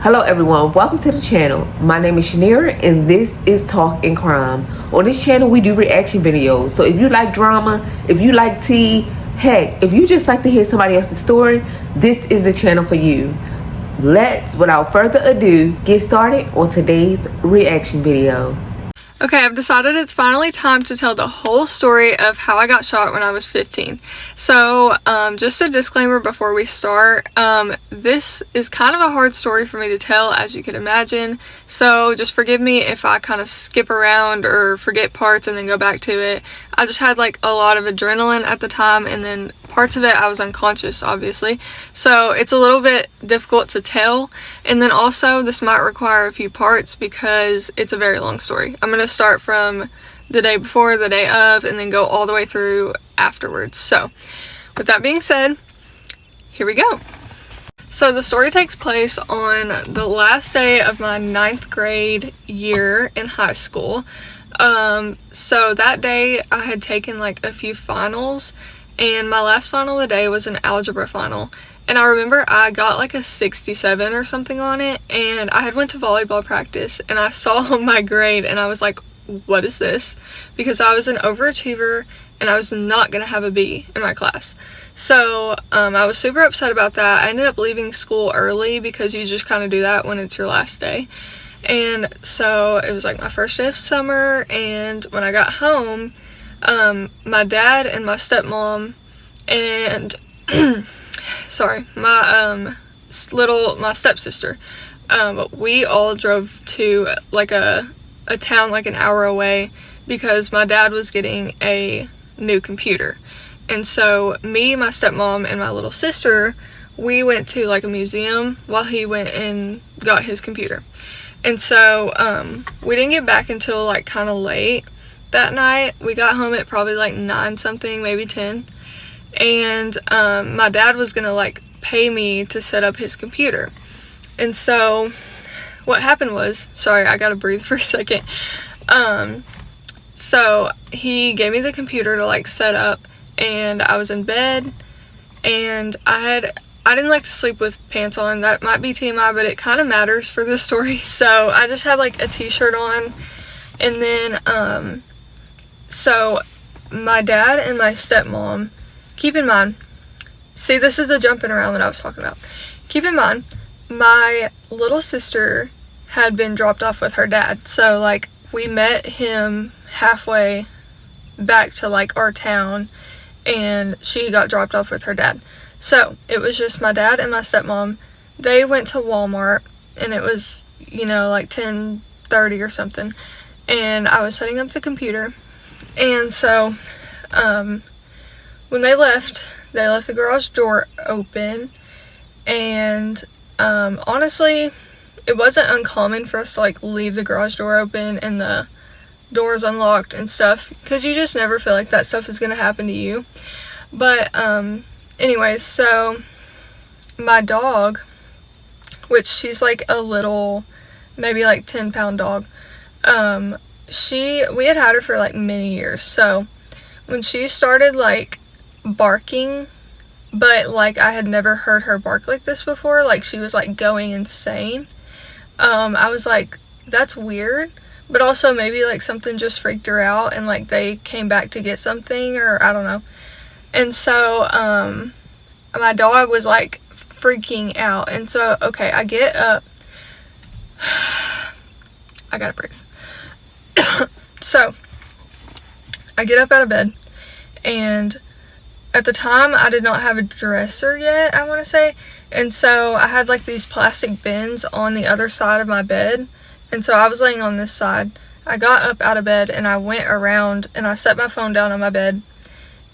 Hello everyone, welcome to the channel. My name is Shaneria and this is Talk and Crime. On this channel we do reaction videos. So if you like drama, if you like tea, heck, if you just like to hear somebody else's story, this is the channel for you. Let's, without further ado, get started on today's reaction video. Okay, I've decided it's finally time to tell the whole story of how I got shot when I was 15. So, just a disclaimer before we start, this is kind of a hard story for me to tell, as you can imagine, so just forgive me if I kind of skip around or forget parts and then go back to it. I just had like a lot of adrenaline at the time, and then parts of it I was unconscious, obviously, so it's a little bit difficult to tell. And then also this might require a few parts because it's a very long story. I'm going to start from the day before, the day of, and then go all the way through afterwards. So with that being said, here we go. So the story takes place on the last day of my 9th grade year in high school. So that day I had taken like a few finals, and my last final of the day was an algebra final. And I remember I got like a 67 or something on it, and I had went to volleyball practice and I saw my grade and I was like, what is this? Because I was an overachiever and I was not gonna have a B in my class. So I was super upset about that. I ended up leaving school early because you just kind of do that when it's your last day. And so it was like my first day of summer, and when I got home, my dad and my stepmom and sorry, my stepsister, we all drove to like a town like an hour away because my dad was getting a new computer. And so me, my stepmom, and my little sister, we went to like a museum while he went and got his computer. And so we didn't get back until like kind of late that night. We got home at probably like 9 something, maybe 10. And my dad was gonna like pay me to set up his computer. And so what happened was, sorry, I gotta breathe for a second. So he gave me the computer to like set up, and I was in bed, and I didn't like to sleep with pants on. That might be TMI, but it kind of matters for this story. So I just had like a t-shirt on, and then so my dad and my stepmom, keep in mind, see, this is the jumping around that I was talking about. Keep in mind, my little sister had been dropped off with her dad. So like we met him halfway back to like our town, and she got dropped off with her dad. So it was just my dad and my stepmom. They went to Walmart, and it was, you know, like 10:30 or something, and I was setting up the computer. And so when they left the garage door open, and honestly, it wasn't uncommon for us to like leave the garage door open and the doors unlocked and stuff, because you just never feel like that stuff is gonna happen to you. But anyways, so my dog, which she's like a little, maybe like 10-pound dog, we had her for like many years. So when she started like barking, but like I had never heard her bark like this before, like she was like going insane, I was like, that's weird. But also maybe like something just freaked her out and like they came back to get something, or I don't know. And so my dog was like freaking out. And so, okay, I get up. I gotta breathe. So I get up out of bed, and at the time I did not have a dresser yet, I want to say. And so I had like these plastic bins on the other side of my bed. And so I was laying on this side. I got up out of bed and I went around and I set my phone down on my bed,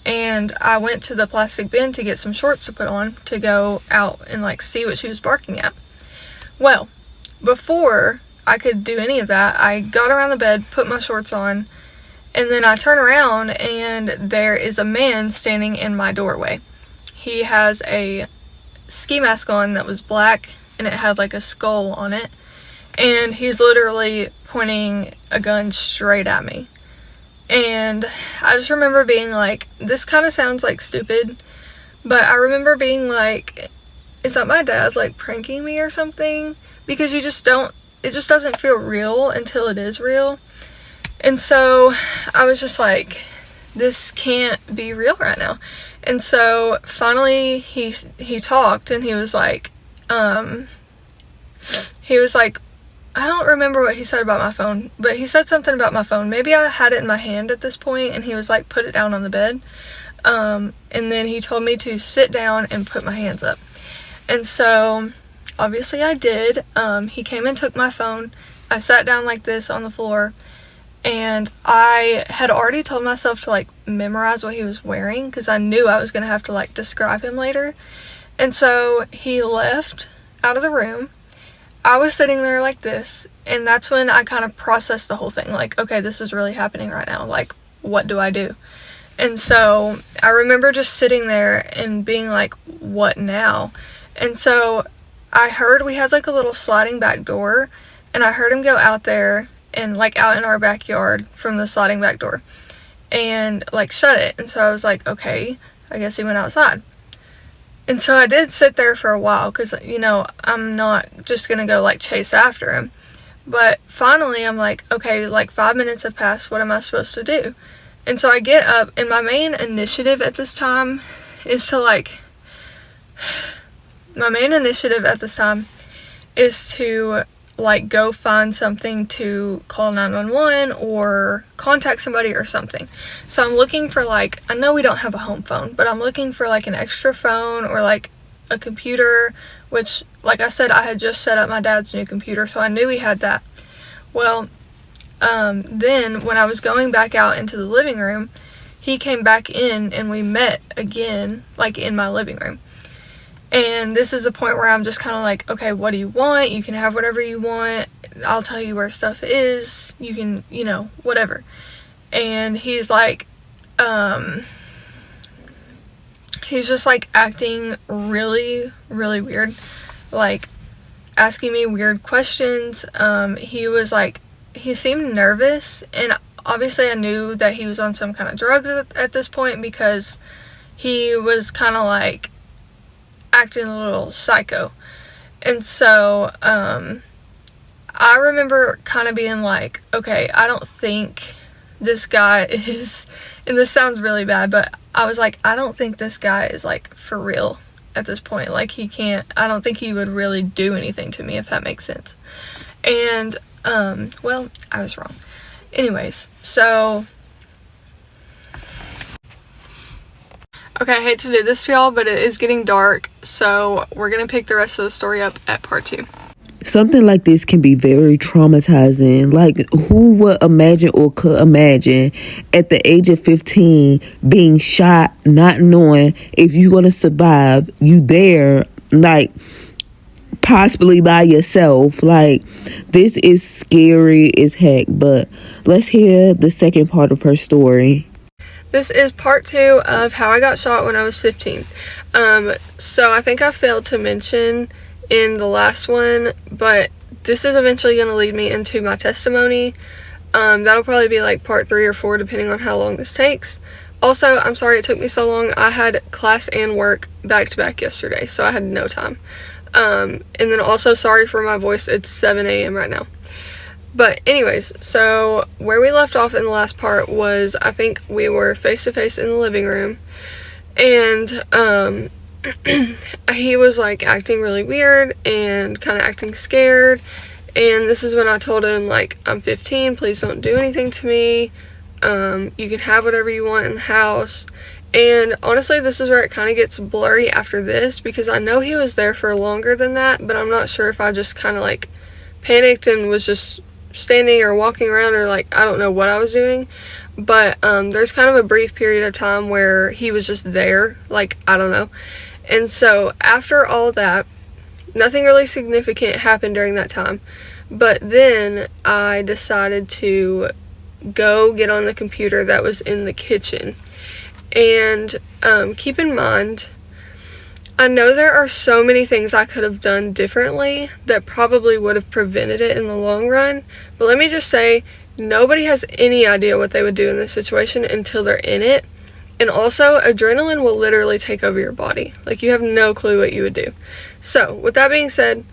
and I went to the plastic bin to get some shorts to put on to go out and like see what she was barking at. Well, before I could do any of that, I got around the bed, put my shorts on, and then I turn around and there is a man standing in my doorway. He has a ski mask on that was black, and it had like a skull on it. And he's literally pointing a gun straight at me. And I just remember being like, this kind of sounds like stupid, but I remember being like, is that my dad like pranking me or something? because it just doesn't feel real until it is real. And so I was just like, this can't be real right now. And so finally he talked, and he was like, I don't remember what he said about my phone, but he said something about my phone. Maybe I had it in my hand at this point, and he was like, put it down on the bed. And then he told me to sit down and put my hands up. And so obviously I did. He came and took my phone. I sat down like this on the floor, and I had already told myself to like memorize what he was wearing, because I knew I was going to have to like describe him later. And so he left out of the room. I was sitting there like this, and that's when I kind of processed the whole thing. Like, okay, this is really happening right now. Like, what do I do? And so I remember just sitting there and being like, what now? And so I heard we had like a little sliding back door, and I heard him go out there and like out in our backyard from the sliding back door and like shut it. And so I was like, okay, I guess he went outside. And so I did sit there for a while, because, you know, I'm not just going to go, like, chase after him. But finally, I'm like, okay, like, 5 minutes have passed. What am I supposed to do? And so I get up, and my main initiative at this time is to, like, go find something to call 911 or contact somebody or something. So I'm looking for, like, I know we don't have a home phone, but I'm looking for, like, an extra phone or, like, a computer, which, like I said, I had just set up my dad's new computer, so I knew he had that. Well, then when I was going back out into the living room, he came back in, and we met again, like, in my living room. And this is a point where I'm just kind of like, okay, what do you want? You can have whatever you want. I'll tell you where stuff is. You can, you know, whatever. And he's like, he's just like acting really, really weird. Like asking me weird questions. He was like, he seemed nervous. And obviously I knew that he was on some kind of drugs at this point, because he was kind of like acting a little psycho. And so I remember kind of being like, okay, I don't think this guy is, and this sounds really bad, but I was like, I don't think this guy is like for real at this point. Like, I don't think he would really do anything to me, if that makes sense. And well, I was wrong. Anyways, so okay, I hate to do this to y'all, but it is getting dark, so we're going to pick the rest of the story up at part 2. Something like this can be very traumatizing. Like, who would imagine or could imagine at the age of 15 being shot, not knowing if you're going to survive, you there, like, possibly by yourself. Like, this is scary as heck. But let's hear the second part of her story. This is part 2 of how I got shot when I was 15. So I think I failed to mention in the last one, but this is eventually going to lead me into my testimony. That'll probably be like part 3 or 4, depending on how long this takes. Also, I'm sorry it took me so long. I had class and work back to back yesterday, so I had no time. And then also, sorry for my voice. It's 7 a.m. right now. But anyways, so where we left off in the last part was, I think we were face to face in the living room, and he was like acting really weird and kind of acting scared. And this is when I told him, like, I'm 15, please don't do anything to me. You can have whatever you want in the house. And honestly, this is where it kind of gets blurry after this, because I know he was there for longer than that, but I'm not sure if I just kind of like panicked and was just standing or walking around, or like, I don't know what I was doing. But there's kind of a brief period of time where he was just there, like, I don't know. And so after all that, nothing really significant happened during that time. But then I decided to go get on the computer that was in the kitchen. And keep in mind, I know there are so many things I could have done differently that probably would have prevented it in the long run. But let me just say, nobody has any idea what they would do in this situation until they're in it. And also, adrenaline will literally take over your body. Like, you have no clue what you would do. So, with that being said,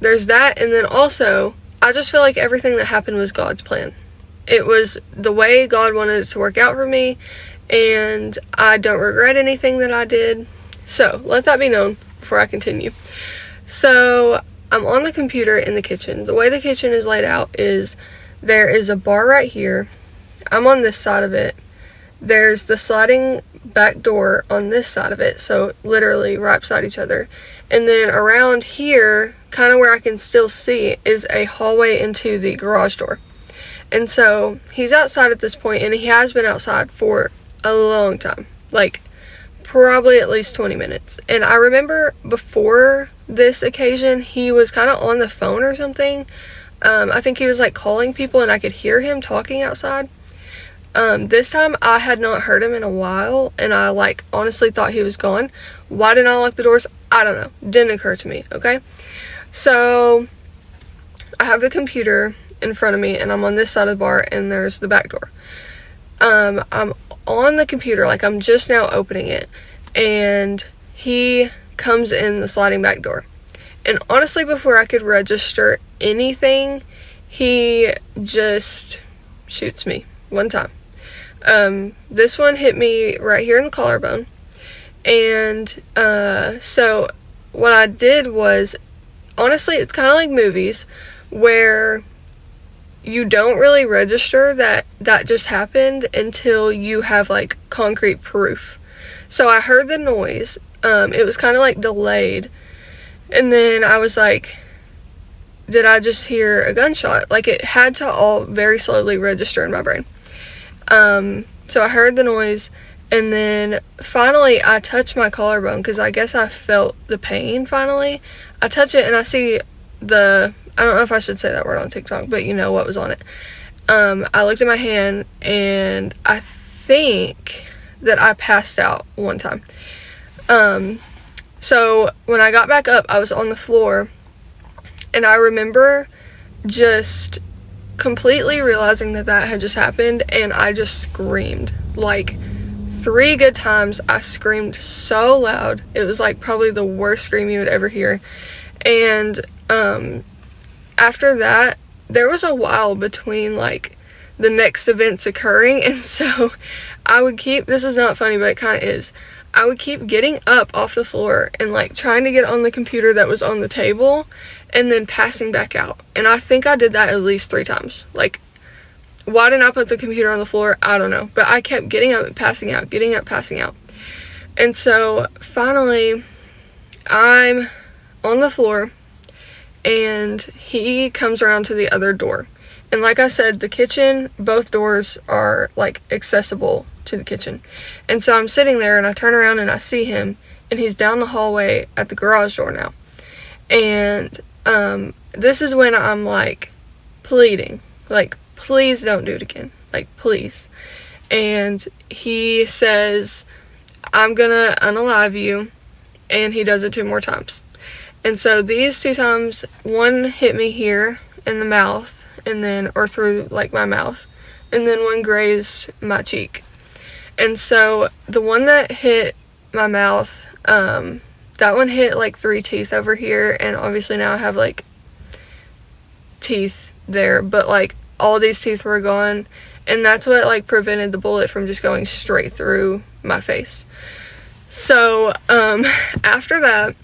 there's that, and then also, I just feel like everything that happened was God's plan. It was the way God wanted it to work out for me, and I don't regret anything that I did. So, let that be known before I continue. So, I'm on the computer in the kitchen. The way the kitchen is laid out is there is a bar right here. I'm on this side of it. There's the sliding back door on this side of it, so literally right beside each other. And then around here, kind of where I can still see, is a hallway into the garage door. And so he's outside at this point, and he has been outside for a long time, like probably at least 20 minutes. And I remember before this occasion, he was kind of on the phone or something. I think he was like calling people, and I could hear him talking outside. This time I had not heard him in a while, and I like honestly thought he was gone. Why didn't I lock the doors? I don't know. Didn't occur to me, okay? So I have the computer in front of me, and I'm on this side of the bar, and there's the back door. I'm on the computer, like I'm just now opening it, and he comes in the sliding back door. And honestly, before I could register anything, he just shoots me one time. This one hit me right here in the collarbone. And so what I did was, honestly, it's kind of like movies where you don't really register that that just happened until you have like concrete proof. So I heard the noise. It was kind of like delayed. And then I was like, did I just hear a gunshot? Like, it had to all very slowly register in my brain. So I heard the noise, and then finally I touched my collarbone because I guess I felt the pain finally. I touch it and I see the, I don't know if I should say that word on TikTok, but you know what was on it. I looked at my hand, and I think that I passed out one time. So when I got back up, I was on the floor, and I remember just completely realizing that that had just happened, and I just screamed. Like 3 good times, I screamed so loud. It was like probably the worst scream you would ever hear. And after that, there was a while between like the next events occurring, and so I would keep, this is not funny, but it kind of is, I would keep getting up off the floor and like trying to get on the computer that was on the table, and then passing back out. And I think I did that at least 3 times. Like, why didn't I put the computer on the floor? I don't know. But I kept getting up and passing out, getting up, passing out. And so finally, I'm on the floor, and he comes around to the other door. And like I said, the kitchen, both doors are like accessible to the kitchen. And so I'm sitting there, and I turn around and I see him, and he's down the hallway at the garage door now. And this is when I'm like pleading, like, please don't do it again, like, please. And he says, I'm gonna unalive you, and he does it 2 more times. And so these 2 times, one hit me here in the mouth, and then, or through like my mouth, and then one grazed my cheek. And so the one that hit my mouth, that one hit like 3 teeth over here, and obviously now I have like teeth there, but like all these teeth were gone, and that's what like prevented the bullet from just going straight through my face. So after that,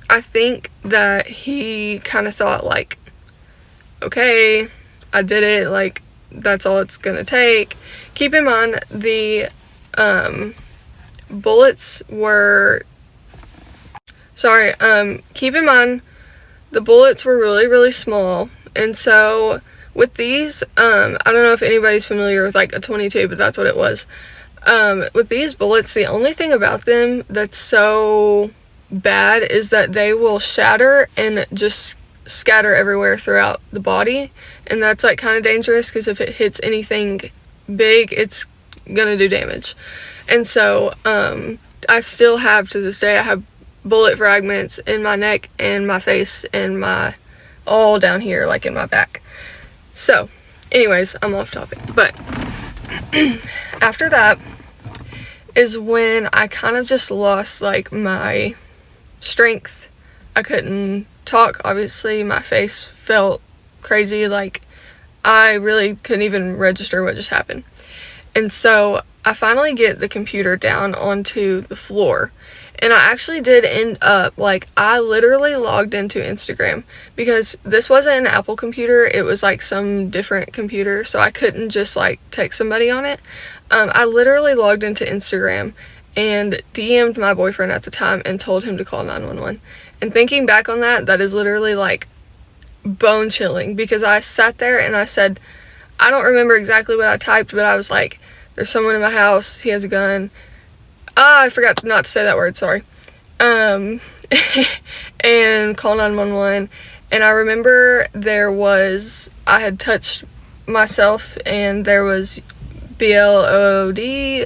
I think that he kind of thought like, okay, I did it, like that's all it's gonna take. Keep in mind the bullets were keep in mind the bullets were really, really small. And so with these, I don't know if anybody's familiar with like a 22, but that's what it was. With these bullets, the only thing about them that's so bad is that they will shatter and just scatter everywhere throughout the body. And that's like kind of dangerous, because if it hits anything big, it's gonna do damage. And so I still have, to this day, I have bullet fragments in my neck and my face and my, all down here, like in my back. So anyways, I'm off topic, but after that is when I kind of just lost like my strength. I couldn't talk, obviously my face felt crazy. Like, I really couldn't even register what just happened. And so I finally get the computer down onto the floor. And I actually did end up, like, I literally logged into Instagram because this wasn't an Apple computer. It was, like, some different computer. So I couldn't just, like, text somebody on it. I literally logged into Instagram and DM'd my boyfriend at the time and told him to call 911. And thinking back on that, that is literally, like, bone chilling because I sat there and I said, I don't remember exactly what I typed, but I was like, there's someone in my house, he has a gun. I forgot not to say that word, sorry. And call 911. And I remember I had touched myself and there was BLOD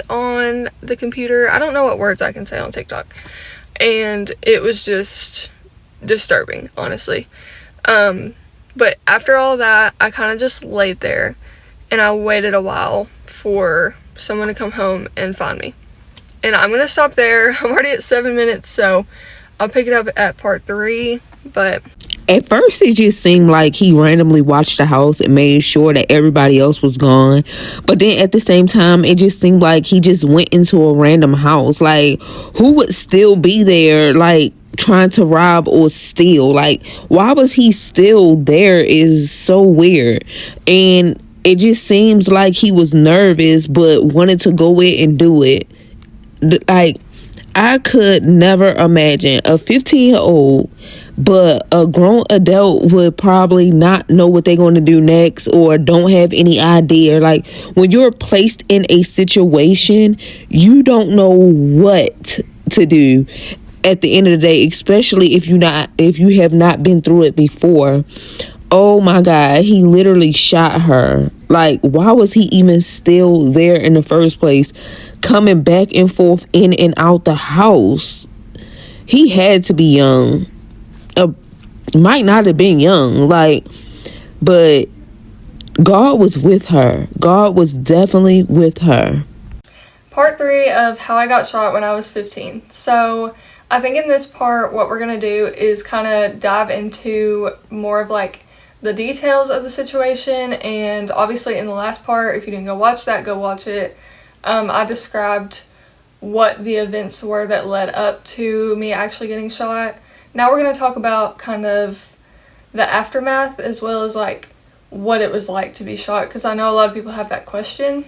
on the computer. I don't know what words I can say on TikTok. And it was just disturbing, honestly. But after all that, I kind of just laid there and I waited a while for someone to come home and find me. And I'm gonna stop there. I'm already at 7 minutes, so I'll pick it up at part 3. But at first it just seemed like he randomly watched the house and made sure that everybody else was gone. But then at the same time, it just seemed like he just went into a random house. Like, who would still be there, like, trying to rob or steal? Like, why was he still there is so weird. And it just seems like he was nervous but wanted to go in and do it. Like, I could never imagine a 15-year-old, but a grown adult would probably not know what they're going to do next or don't have any idea. Like, when you're placed in a situation, you don't know what to do at the end of the day, especially if you have not been through it before. Oh my God, he literally shot her. Like, why was he even still there in the first place, coming back and forth in and out the house? He had to be young. Might not have been young, like, but God was with her. God was definitely with her. Part 3 of how I got shot when I was 15. So I think in this part, what we're going to do is kind of dive into more of, like, the details of the situation. And obviously in the last part, if you didn't go watch that, go watch it. I described what the events were that led up to me actually getting shot. Now we're going to talk about kind of the aftermath as well as, like, what it was like to be shot, because I know a lot of people have that question.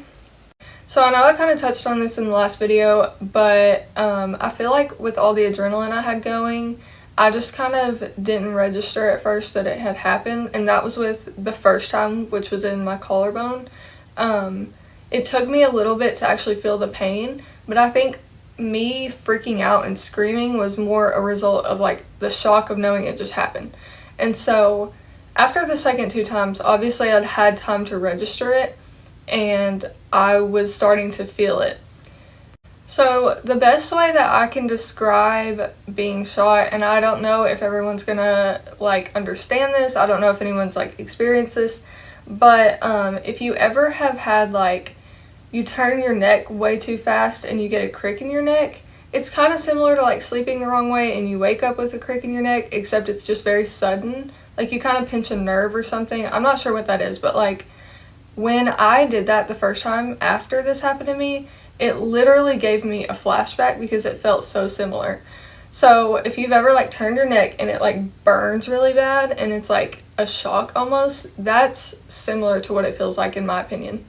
So I know I kind of touched on this in the last video, but I feel like with all the adrenaline I had going, I just kind of didn't register at first that it had happened, and that was with the first time, which was in my collarbone. It took me a little bit to actually feel the pain, but I think me freaking out and screaming was more a result of, like, the shock of knowing it just happened. And so after the second 2 times, obviously I'd had time to register it, and I was starting to feel it. So the best way that I can describe being shot, and I don't know if everyone's gonna, like, understand this, I don't know if anyone's, like, experienced this, but if you ever have had, like, you turn your neck way too fast and you get a crick in your neck, it's kind of similar to, like, sleeping the wrong way and you wake up with a crick in your neck, except it's just very sudden. Like, you kind of pinch a nerve or something. I'm not sure what that is, but, like, when I did that the first time after this happened to me, it literally gave me a flashback because it felt so similar. So if you've ever, like, turned your neck and it, like, burns really bad and it's like a shock almost, that's similar to what it feels like in my opinion.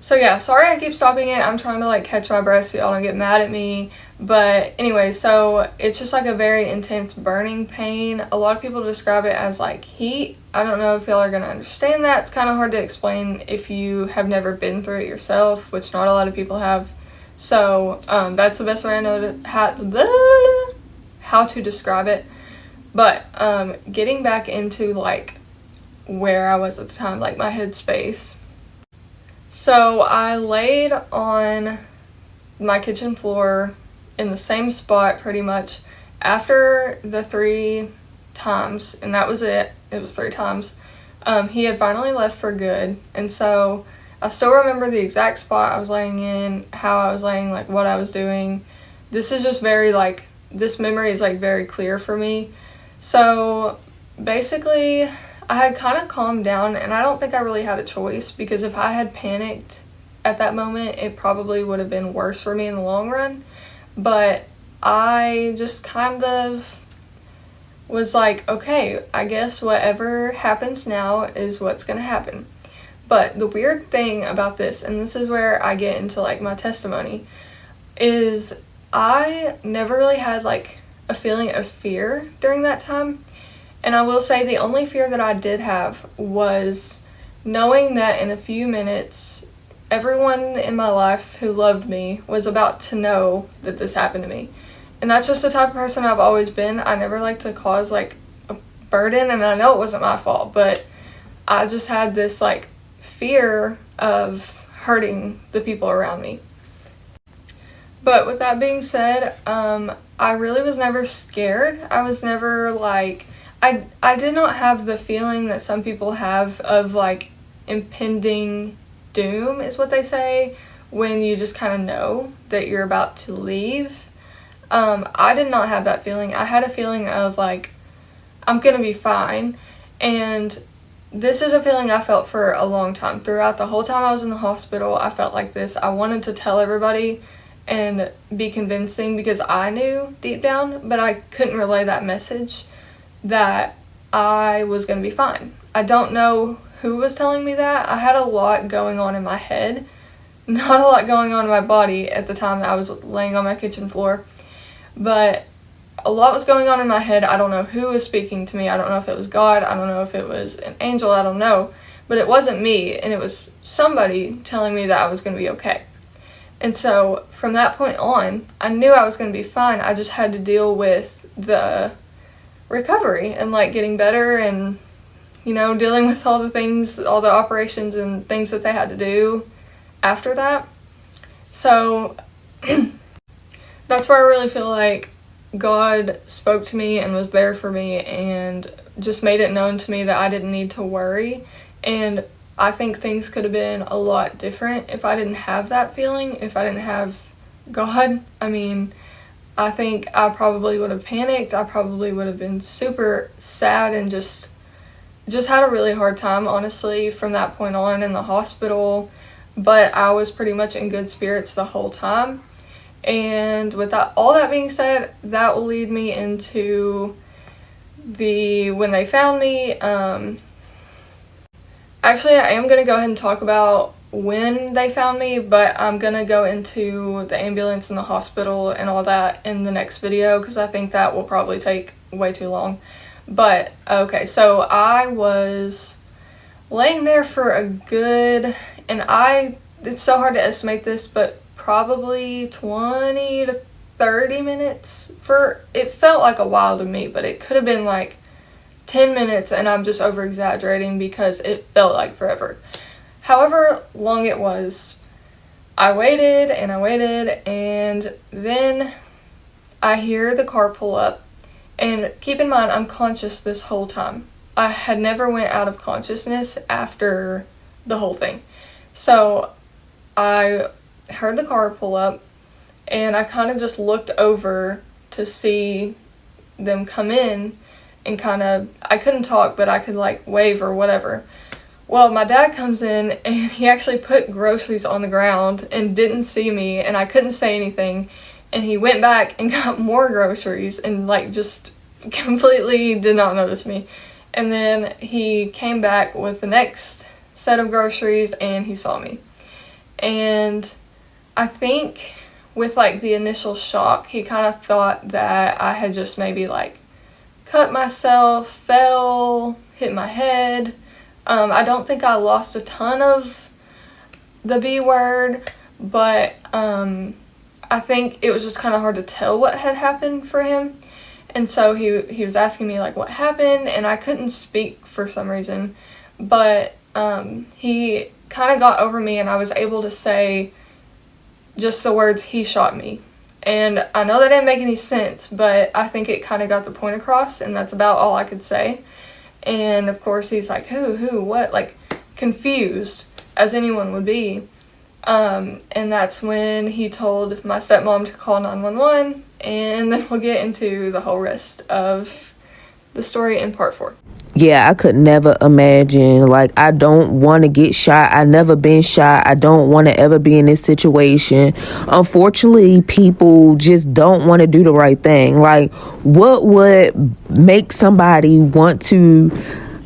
So yeah, sorry I keep stopping it. I'm trying to, like, catch my breath so y'all don't get mad at me. But anyway, so it's just, like, a very intense burning pain. A lot of people describe it as, like, heat. I don't know if y'all are going to understand that. It's kind of hard to explain if you have never been through it yourself, which not a lot of people have. So that's the best way I know to how to describe it. But getting back into, like, where I was at the time, like, my headspace. So I laid on my kitchen floor in the same spot pretty much after the 3 times, and that was it. It was 3 times. He had finally left for good, and so I still remember the exact spot I was laying in, how I was laying, like, what I was doing. This is just very, like, this memory is, like, very clear for me. So basically, I had kind of calmed down, and I don't think I really had a choice, because if I had panicked at that moment, it probably would have been worse for me in the long run. But I just kind of was like, okay, I guess whatever happens now is what's gonna happen. But the weird thing about this, and this is where I get into like my testimony, is I never really had like a feeling of fear during that time. And I will say the only fear that I did have was knowing that in a few minutes, everyone in my life who loved me was about to know that this happened to me. And that's just the type of person I've always been. I never like to cause like a burden, and I know it wasn't my fault, but I just had this like fear of hurting the people around me. But with that being said, I really was never scared. I was never like, I did not have the feeling that some people have of like impending doom, is what they say, when you just kind of know that you're about to leave. I did not have that feeling. I had a feeling of like, I'm gonna be fine. And this is a feeling I felt for a long time. Throughout the whole time I was in the hospital, I felt like this. I wanted to tell everybody and be convincing, because I knew deep down, but I couldn't relay that message that I was going to be fine. I don't know who was telling me that. I had a lot going on in my head, not a lot going on in my body at the time that I was laying on my kitchen floor, but a lot was going on in my head. I don't know who was speaking to me. I don't know if it was God. I don't know if it was an angel. I don't know. But it wasn't me, and it was somebody telling me that I was going to be okay. And so from that point on, I knew I was going to be fine. I just had to deal with the recovery and like getting better, and you know, dealing with all the things, all the operations and things that they had to do after that. So that's where I really feel like God spoke to me and was there for me and just made it known to me that I didn't need to worry. And I think things could have been a lot different if I didn't have that feeling, if I didn't have God. I mean, I think I probably would have panicked. I probably would have been super sad and just had a really hard time, honestly, from that point on in the hospital. But I was pretty much in good spirits the whole time. And with that, all that being said, that will lead me into when they found me. Actually, I am going to go ahead and talk about when they found me, but I'm going to go into the ambulance and the hospital and all that in the next video, because I think that will probably take way too long. But, okay, so I was laying there for a good, and it's so hard to estimate this, but probably 20 to 30 minutes. It felt like a while to me, but it could have been like 10 minutes, and I'm just over exaggerating because it felt like forever. However long it was, I waited and I waited, and then I hear the car pull up. And keep in mind, I'm conscious this whole time. I had never went out of consciousness after the whole thing. So I heard the car pull up, and I kind of just looked over to see them come in, and I couldn't talk, but I could like wave or whatever. Well, my dad comes in, and he actually put groceries on the ground and didn't see me, and I couldn't say anything. And he went back and got more groceries and like just completely did not notice me. And then he came back with the next set of groceries, and he saw me. And I think with like the initial shock, he kind of thought that I had just maybe like cut myself, fell, hit my head. I don't think I lost a ton of the B word, but I think it was just kind of hard to tell what had happened for him. And so he was asking me like what happened, and I couldn't speak for some reason, but he kind of got over me, and I was able to say just the words, "He shot me." And I know that didn't make any sense, but I think it kind of got the point across, and that's about all I could say. And of course he's like, who, what, like confused as anyone would be. And that's when he told my stepmom to call 911, and then we'll get into the whole rest of the story in part 4. Yeah, I could never imagine. Like, I don't want to get shot. I never been shot. I don't want to ever be in this situation. Unfortunately, people just don't want to do the right thing. Like, what would make somebody want to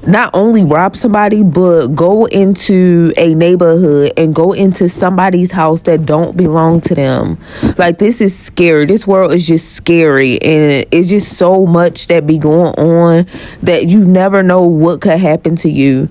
not only rob somebody, but go into a neighborhood and go into somebody's house that don't belong to them? Like, this is scary. This world is just scary, and it's just so much that be going on that you never know what could happen to you.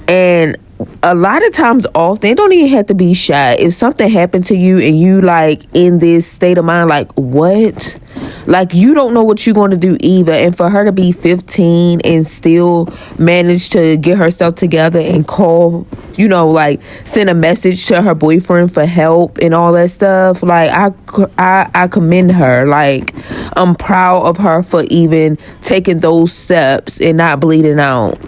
And a lot of times, often, it don't even have to be shot. If something happened to you and you like in this state of mind, like, what? Like, you don't know what you're going to do either. And for her to be 15 and still manage to get herself together and call, you know, like, send a message to her boyfriend for help and all that stuff, like, I commend her. Like, I'm proud of her for even taking those steps and not bleeding out.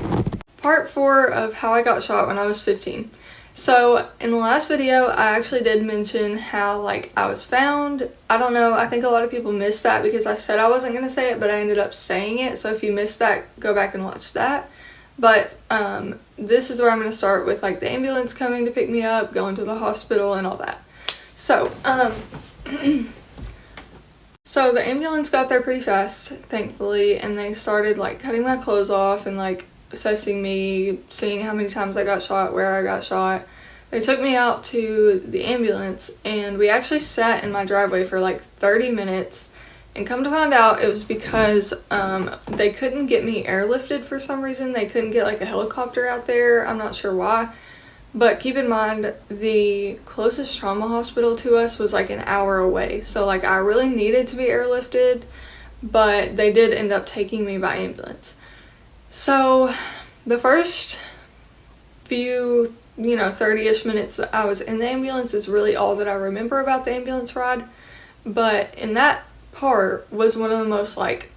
Part 4 of how I got shot when I was 15. So in the last video, I actually did mention how, like, I was found. I don't know, I think a lot of people missed that because I said I wasn't going to say it, but I ended up saying it. So if you missed that, go back and watch that. But this is where I'm going to start with, like, the ambulance coming to pick me up, going to the hospital, and all that. So, so the ambulance got there pretty fast, thankfully, and they started, like, cutting my clothes off and, like, assessing me, seeing how many times I got shot, where I got shot. They took me out to the ambulance, and we actually sat in my driveway for like 30 minutes, and come to find out it was because they couldn't get me airlifted for some reason. They couldn't get like a helicopter out there. I'm not sure why, but keep in mind the closest trauma hospital to us was like an hour away, so like I really needed to be airlifted, but they did end up taking me by ambulance. So the first few, 30-ish minutes that I was in the ambulance is really all that I remember about the ambulance ride. But in that part was one of the most, like,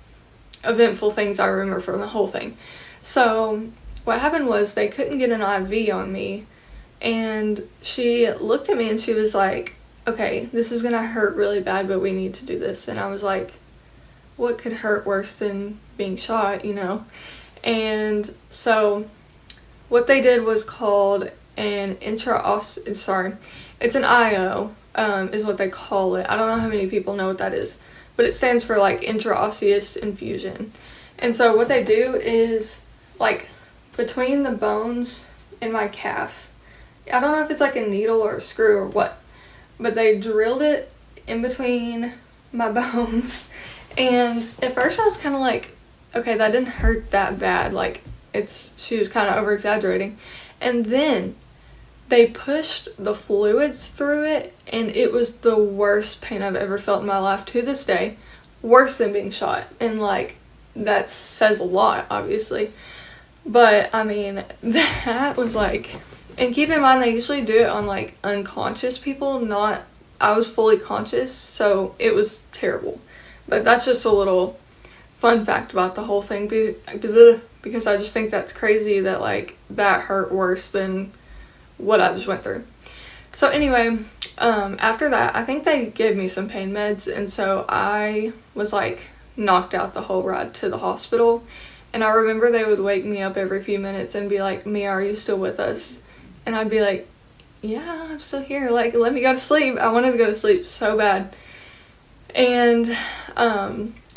eventful things I remember from the whole thing. So what happened was they couldn't get an IV on me, and she looked at me and she was like, okay, this is gonna hurt really bad, but we need to do this. And I was like, what could hurt worse than being shot, And so what they did was called an it's an IO, is what they call it. I don't know how many people know what that is, but it stands for like intraosseous infusion. And so what they do is, like, between the bones in my calf, I don't know if it's like a needle or a screw or what, but they drilled it in between my bones. And at first I was kind of like, okay, that didn't hurt that bad, like, she was kind of over exaggerating. And then they pushed the fluids through it, and it was the worst pain I've ever felt in my life to this day, worse than being shot. And like, that says a lot, obviously, but I mean, that was like, and keep in mind they usually do it on like unconscious people, not, I was fully conscious, so it was terrible. But that's just a little fun fact about the whole thing, because I just think that's crazy that like that hurt worse than what I just went through. So anyway, after that, I think they gave me some pain meds, and so I was like knocked out the whole ride to the hospital. And I remember they would wake me up every few minutes and be like, Mia, are you still with us? And I'd be like, yeah, I'm still here, like, let me go to sleep. I wanted to go to sleep so bad. And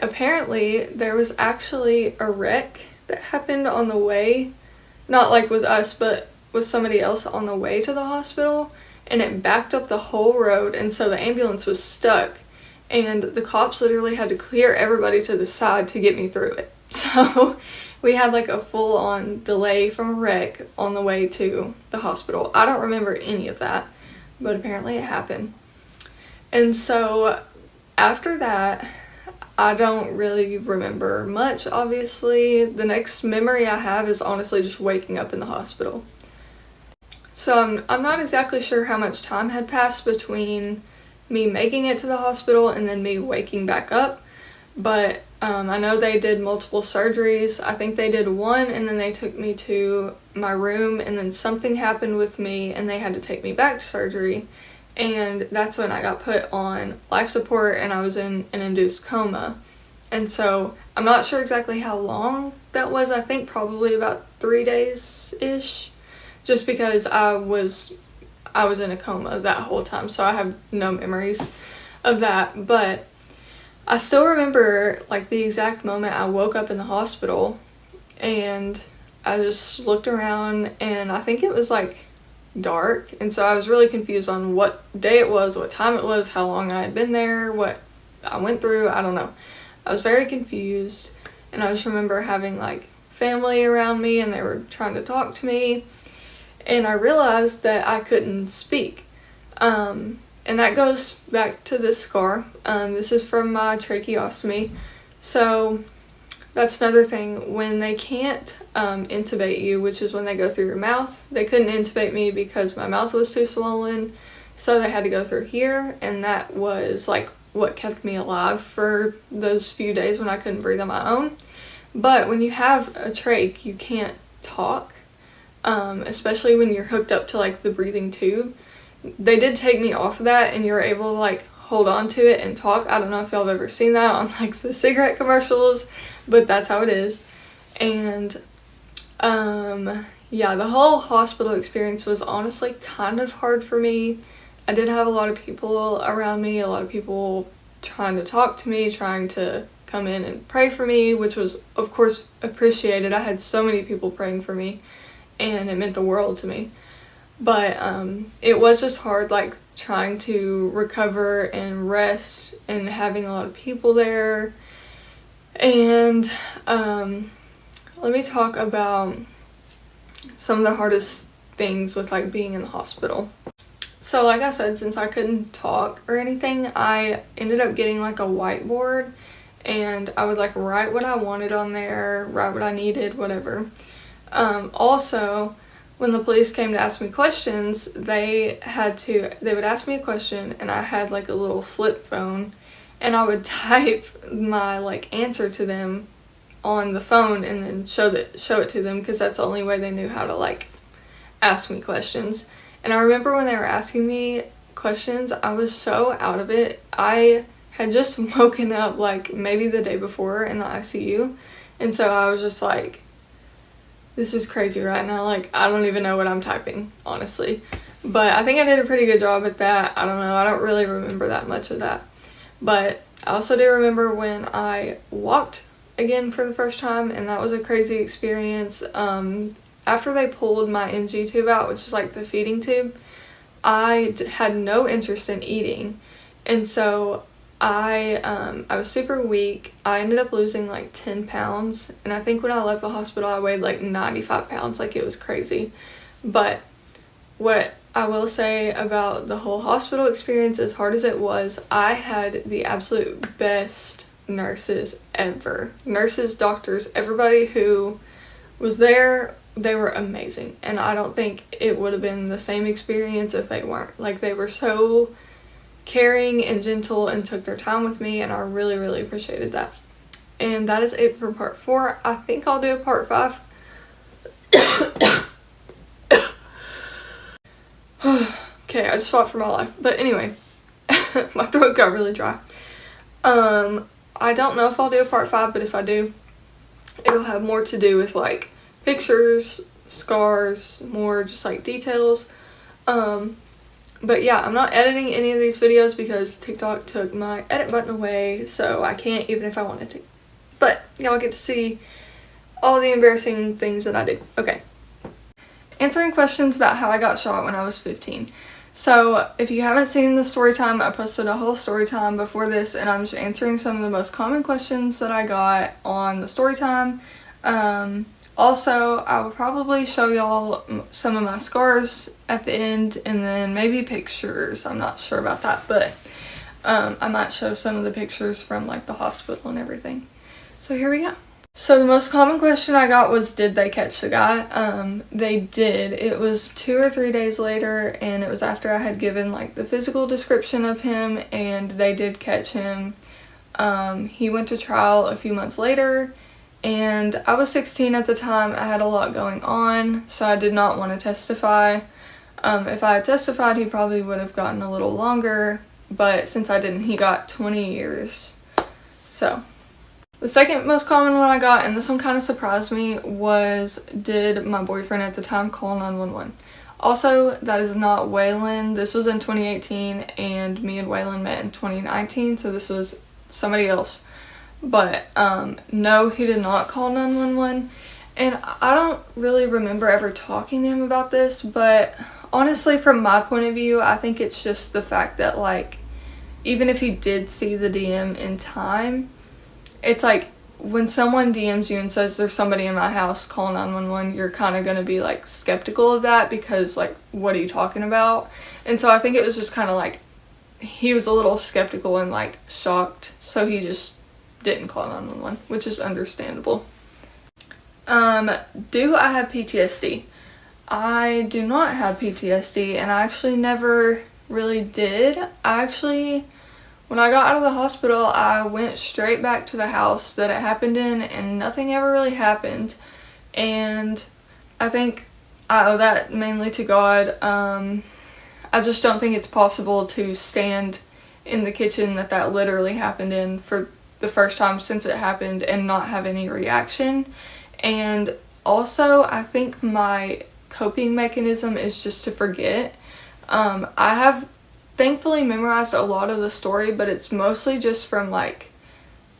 apparently there was actually a wreck that happened on the way, not like with us, but with somebody else on the way to the hospital, and it backed up the whole road, and so the ambulance was stuck, and the cops literally had to clear everybody to the side to get me through it. So we had like a full-on delay from a wreck on the way to the hospital. I don't remember any of that, but apparently it happened. And so after that, I don't really remember much, obviously. The next memory I have is honestly just waking up in the hospital. So I'm not exactly sure how much time had passed between me making it to the hospital and then me waking back up, but I know they did multiple surgeries. I think they did one, and then they took me to my room, and then something happened with me and they had to take me back to surgery. And that's when I got put on life support, and I was in an induced coma. And so I'm not sure exactly how long that was. I think probably about 3 days-ish, just because I was in a coma that whole time, so I have no memories of that. But I still remember like the exact moment I woke up in the hospital, and I just looked around, and I think it was like dark, and so I was really confused on what day it was, what time it was, how long I had been there, what I went through. I don't know. I was very confused, and I just remember having like family around me, and they were trying to talk to me, and I realized that I couldn't speak. And that goes back to this scar. This is from my tracheostomy. So that's another thing. When they can't intubate you, which is when they go through your mouth, they couldn't intubate me because my mouth was too swollen, so they had to go through here, and that was like what kept me alive for those few days when I couldn't breathe on my own. But when you have a trach, you can't talk, especially when you're hooked up to like the breathing tube. They did take me off of that, and you're able to like hold on to it and talk. I don't know if y'all have ever seen that on like the cigarette commercials, but that's how it is. And yeah, the whole hospital experience was honestly kind of hard for me. I did have a lot of people around me, a lot of people trying to talk to me, trying to come in and pray for me, which was of course appreciated. I had so many people praying for me, and it meant the world to me. But it was just hard, like trying to recover and rest and having a lot of people there. And let me talk about some of the hardest things with like being in the hospital. So like I said, since I couldn't talk or anything, I ended up getting like a whiteboard, and I would like write what I wanted on there, write what I needed, whatever. Also, when the police came to ask me questions, they would ask me a question, and I had like a little flip phone, and I would type my like answer to them on the phone and then show it to them, because that's the only way they knew how to like ask me questions. And I remember when they were asking me questions, I was so out of it. I had just woken up like maybe the day before in the ICU, and so I was just like, this is crazy right now. Like, I don't even know what I'm typing, honestly. But I think I did a pretty good job at that. I don't know. I don't really remember that much of that. But I also do remember when I walked again for the first time, and that was a crazy experience. After they pulled my NG tube out, which is like the feeding tube, I had no interest in eating. And so I was super weak. I ended up losing like 10 pounds, and I think when I left the hospital I weighed like 95 pounds. Like, it was crazy. But what I will say about the whole hospital experience, as hard as it was, I had the absolute best nurses ever. Nurses, doctors, everybody who was there, they were amazing. And I don't think it would have been the same experience if they weren't. Like, they were so caring and gentle and took their time with me, and I really, really appreciated that. And that is it for part 4. I think I'll do a part 5. Okay, I just fought for my life. But anyway, my throat got really dry. I don't know if I'll do a part 5, but if I do, it'll have more to do with like pictures, scars, more just like details. But yeah, I'm not editing any of these videos because TikTok took my edit button away, so I can't even if I wanted to. But y'all get to see all the embarrassing things that I do. Okay. Answering questions about how I got shot when I was 15. So if you haven't seen the story time, I posted a whole story time before this, and I'm just answering some of the most common questions that I got on the story time. Also, I will probably show y'all some of my scars at the end, and then maybe pictures. I'm not sure about that, but I might show some of the pictures from like the hospital and everything. So here we go. So the most common question I got was, did they catch the guy? They did. It was 2 or 3 days later, and it was after I had given like the physical description of him, and they did catch him. He went to trial a few months later, and I was 16 at the time. I had a lot going on, so I did not want to testify. If I had testified, he probably would have gotten a little longer, but since I didn't, he got 20 years. So The second most common one I got, and this one kind of surprised me, was did my boyfriend at the time call 911? Also, that is not Waylon. This was in 2018 and me and Waylon met in 2019, so this was somebody else. But no, he did not call 911. And I don't really remember ever talking to him about this, but honestly, from my point of view, I think it's just the fact that, like, even if he did see the DM in time, it's like when someone DMs you and says there's somebody in my house, call 911, you're kind of going to be like skeptical of that because, like, what are you talking about? And so I think it was just kind of like he was a little skeptical and like shocked, so he just didn't call 911, which is understandable. Do I have PTSD? I do not have PTSD, and I actually never really did. When I got out of the hospital, I went straight back to the house that it happened in, and nothing ever really happened. And I think I owe that mainly to God. I just don't think it's possible to stand in the kitchen that literally happened in for the first time since it happened and not have any reaction. And also, I think my coping mechanism is just to forget. I have thankfully memorized a lot of the story, but it's mostly just from like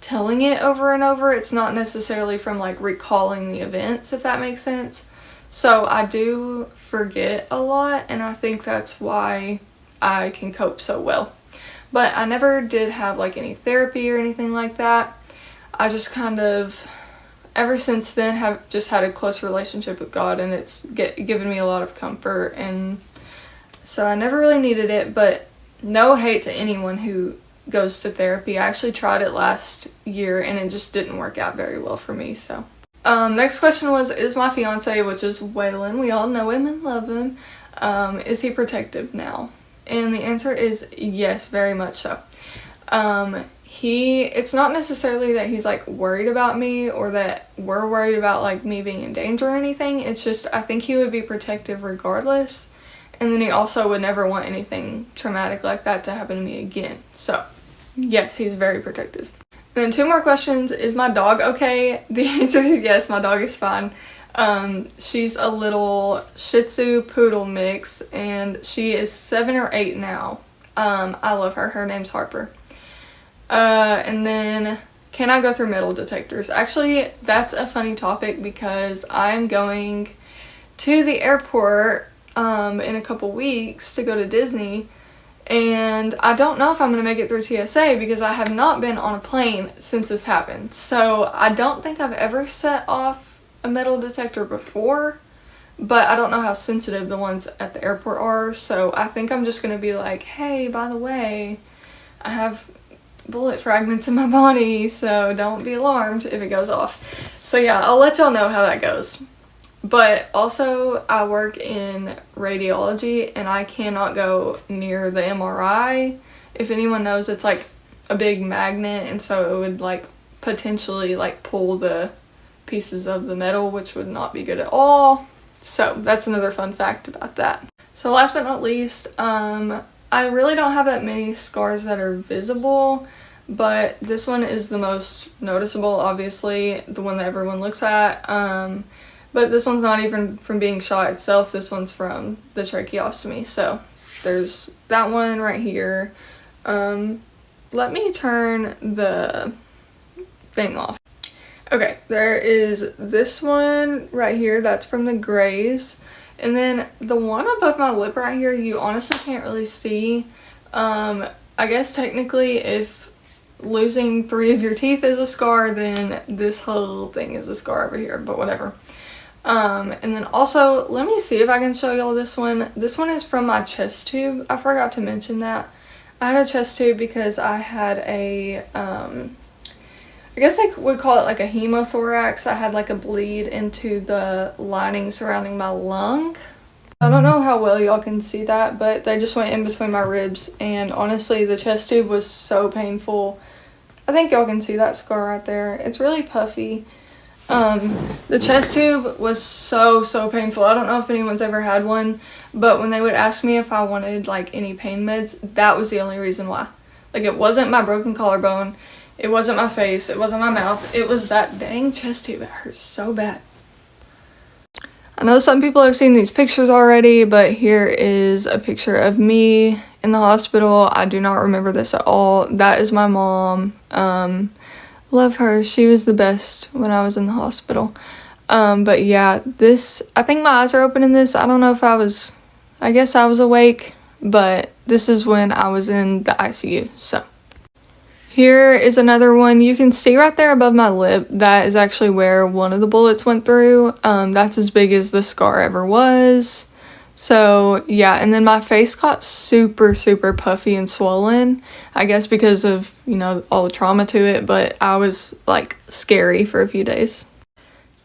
telling it over and over. It's not necessarily from like recalling the events, if that makes sense. So I do forget a lot, and I think that's why I can cope so well. But I never did have like any therapy or anything like that. I just kind of, ever since then, have just had a close relationship with God, and it's given me a lot of comfort, and so I never really needed it. But no hate to anyone who goes to therapy. I actually tried it last year and it just didn't work out very well for me. So next question was, is my fiance, which is Waylon, we all know him and love him, is he protective now? And the answer is yes, very much so. It's not necessarily that he's like worried about me or that we're worried about like me being in danger or anything. It's just I think he would be protective regardless. And then he also would never want anything traumatic like that to happen to me again. So, yes, he's very protective. And then 2 more questions. Is my dog okay? The answer is yes, my dog is fine. She's a little Shih Tzu Poodle mix, and she is 7 or 8 now. I love her. Her name's Harper. And then, can I go through metal detectors? Actually, that's a funny topic because I'm going to the airport in a couple weeks to go to Disney, and I don't know if I'm going to make it through TSA because I have not been on a plane since this happened. So I don't think I've ever set off a metal detector before, but I don't know how sensitive the ones at the airport are, so I think I'm just going to be like, hey, by the way, I have bullet fragments in my body, so don't be alarmed if it goes off. So yeah, I'll let y'all know how that goes. But also, I work in radiology, and I cannot go near the MRI. If anyone knows, it's like a big magnet, and so it would like potentially like pull the pieces of the metal, which would not be good at all. So that's another fun fact about that. So last but not least, I really don't have that many scars that are visible, but this one is the most noticeable, obviously, the one that everyone looks at. But this one's not even from being shot itself, this one's from the tracheostomy. So there's that one right here. Let me turn the thing off. Okay, there is this one right here, that's from the graze. And then the one above my lip right here, you honestly can't really see. I guess technically if losing 3 of your teeth is a scar, then this whole thing is a scar over here, but whatever. And then also, let me see if I can show y'all this one. This one is from my chest tube. I forgot to mention that. I had a chest tube because I had a, I guess I would call it like a hemothorax. I had like a bleed into the lining surrounding my lung. I don't know how well y'all can see that, but they just went in between my ribs, and honestly, the chest tube was so painful. I think y'all can see that scar right there. It's really puffy. The chest tube was so painful. I don't know if anyone's ever had one, but when they would ask me if I wanted like any pain meds, that was the only reason why. Like, it wasn't my broken collarbone, It wasn't my face. It wasn't my mouth. It was that dang chest tube. It hurts so bad. I know some people have seen these pictures already, but here is a picture of me in the hospital. I do not remember this at all. That is my mom. Love her. She was the best when I was in the hospital. But yeah, this, I think my eyes are open in this. I don't know if I guess I was awake, but this is when I was in the ICU. So here is another one. You can see right there above my lip, that is actually where one of the bullets went through. That's as big as the scar ever was. So yeah, and then my face got super, super puffy and swollen, I guess because of, you know, all the trauma to it, but I was like scary for a few days.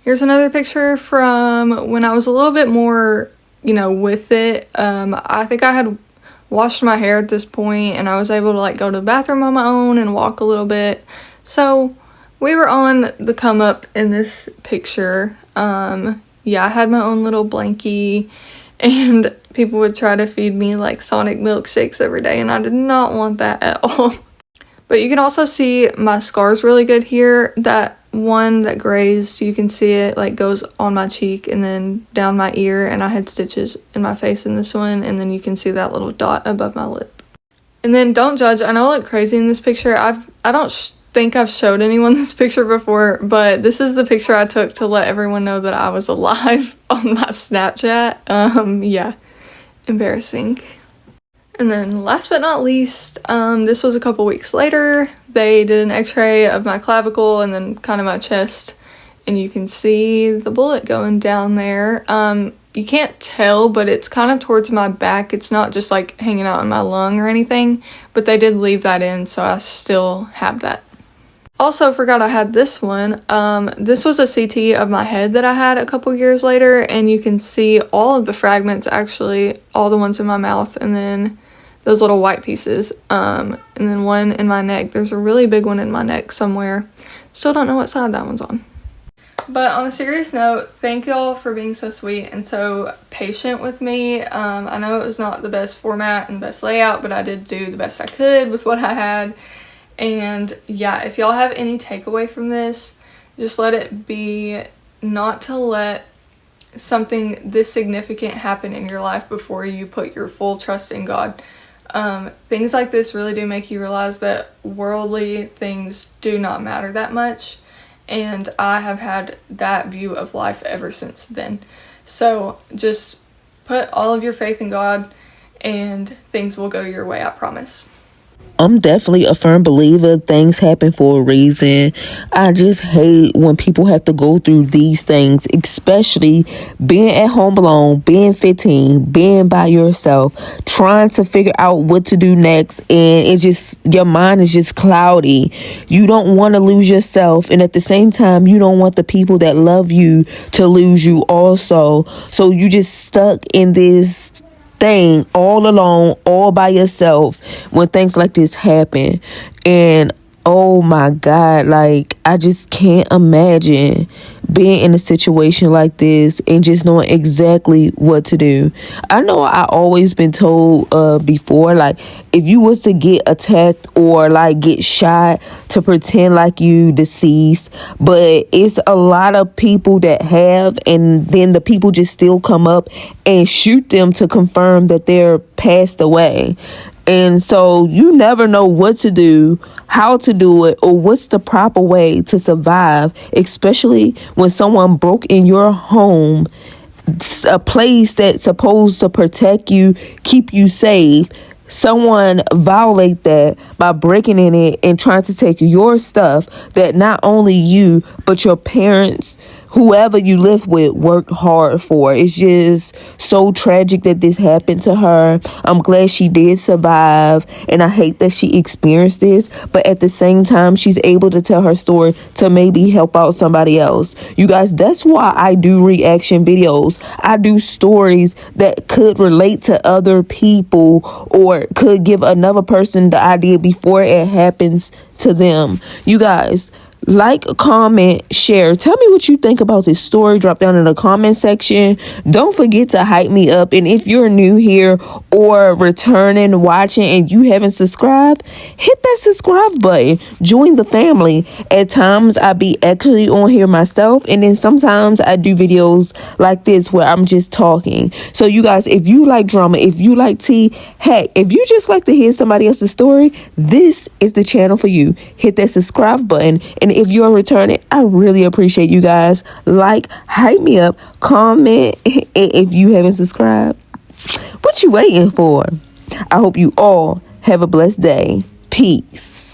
Here's another picture from when I was a little bit more, you know, with it. I think I had washed my hair at this point and I was able to like go to the bathroom on my own and walk a little bit. So we were on the come up in this picture. Yeah, I had my own little blankie and people would try to feed me like Sonic milkshakes every day and I did not want that at all. But you can also see my scars really good here. That one that grazed, you can see it like goes on my cheek and then down my ear, and I had stitches in my face in this one, and then you can see that little dot above my lip. And then don't judge, I know I look crazy in this picture. I don't think I've showed anyone this picture before, but this is the picture I took to let everyone know that I was alive on my Snapchat. Yeah, embarrassing. And then last but not least, this was a couple weeks later. They did an x-ray of my clavicle and then kind of my chest, and you can see the bullet going down there. You can't tell, but it's kind of towards my back. It's not just like hanging out in my lung or anything, but they did leave that in, so I still have that. Also forgot I had this one. This was a CT of my head that I had a couple years later, and you can see all of the fragments, actually, all the ones in my mouth, and then those little white pieces, and then one in my neck. There's a really big one in my neck somewhere. Still don't know what side that one's on. But on a serious note, thank y'all for being so sweet and so patient with me. I know it was not the best format and best layout, but I did do the best I could with what I had. And yeah, if y'all have any takeaway from this, just let it be not to let something this significant happen in your life before you put your full trust in God. Things like this really do make you realize that worldly things do not matter that much, and I have had that view of life ever since then. So just put all of your faith in God and things will go your way, I promise. I'm definitely a firm believer things happen for a reason. I just hate when people have to go through these things, especially being at home alone, being 15, being by yourself, trying to figure out what to do next, and it just, your mind is just cloudy. You don't want to lose yourself, and at the same time, you don't want the people that love you to lose you also. So you just stuck in this thing all alone, all by yourself when things like this happen. And oh my God, like I just can't imagine being in a situation like this and just knowing exactly what to do. I know I always been told before, like if you was to get attacked or like get shot, to pretend like you deceased, but it's a lot of people that have, and then the people just still come up and shoot them to confirm that they're passed away. And so you never know what to do, how to do it, or what's the proper way to survive, especially when someone broke in your home, a place that's supposed to protect you, keep you safe. Someone violate that by breaking in it and trying to take your stuff that not only you, but your parents, whoever you live with, worked hard for. It's just so tragic that this happened to her. I'm glad she did survive, and I hate that she experienced this, but at the same time, she's able to tell her story to maybe help out somebody else. You guys, that's why I do reaction videos. I do stories that could relate to other people or could give another person the idea before it happens to them. You guys, Like, comment, share. Tell me what you think about this story. Drop down in the comment section. Don't forget to hype me up. And if you're new here or returning, watching, and you haven't subscribed, hit that subscribe button. Join the family. At times, I be actually on here myself. And then sometimes I do videos like this where I'm just talking. So you guys, if you like drama, if you like tea, heck, if you just like to hear somebody else's story, this is the channel for you. Hit that subscribe button. And if you're returning, I really appreciate you guys. Like, hype me up, comment if you haven't subscribed. What you waiting for? I hope you all have a blessed day. Peace.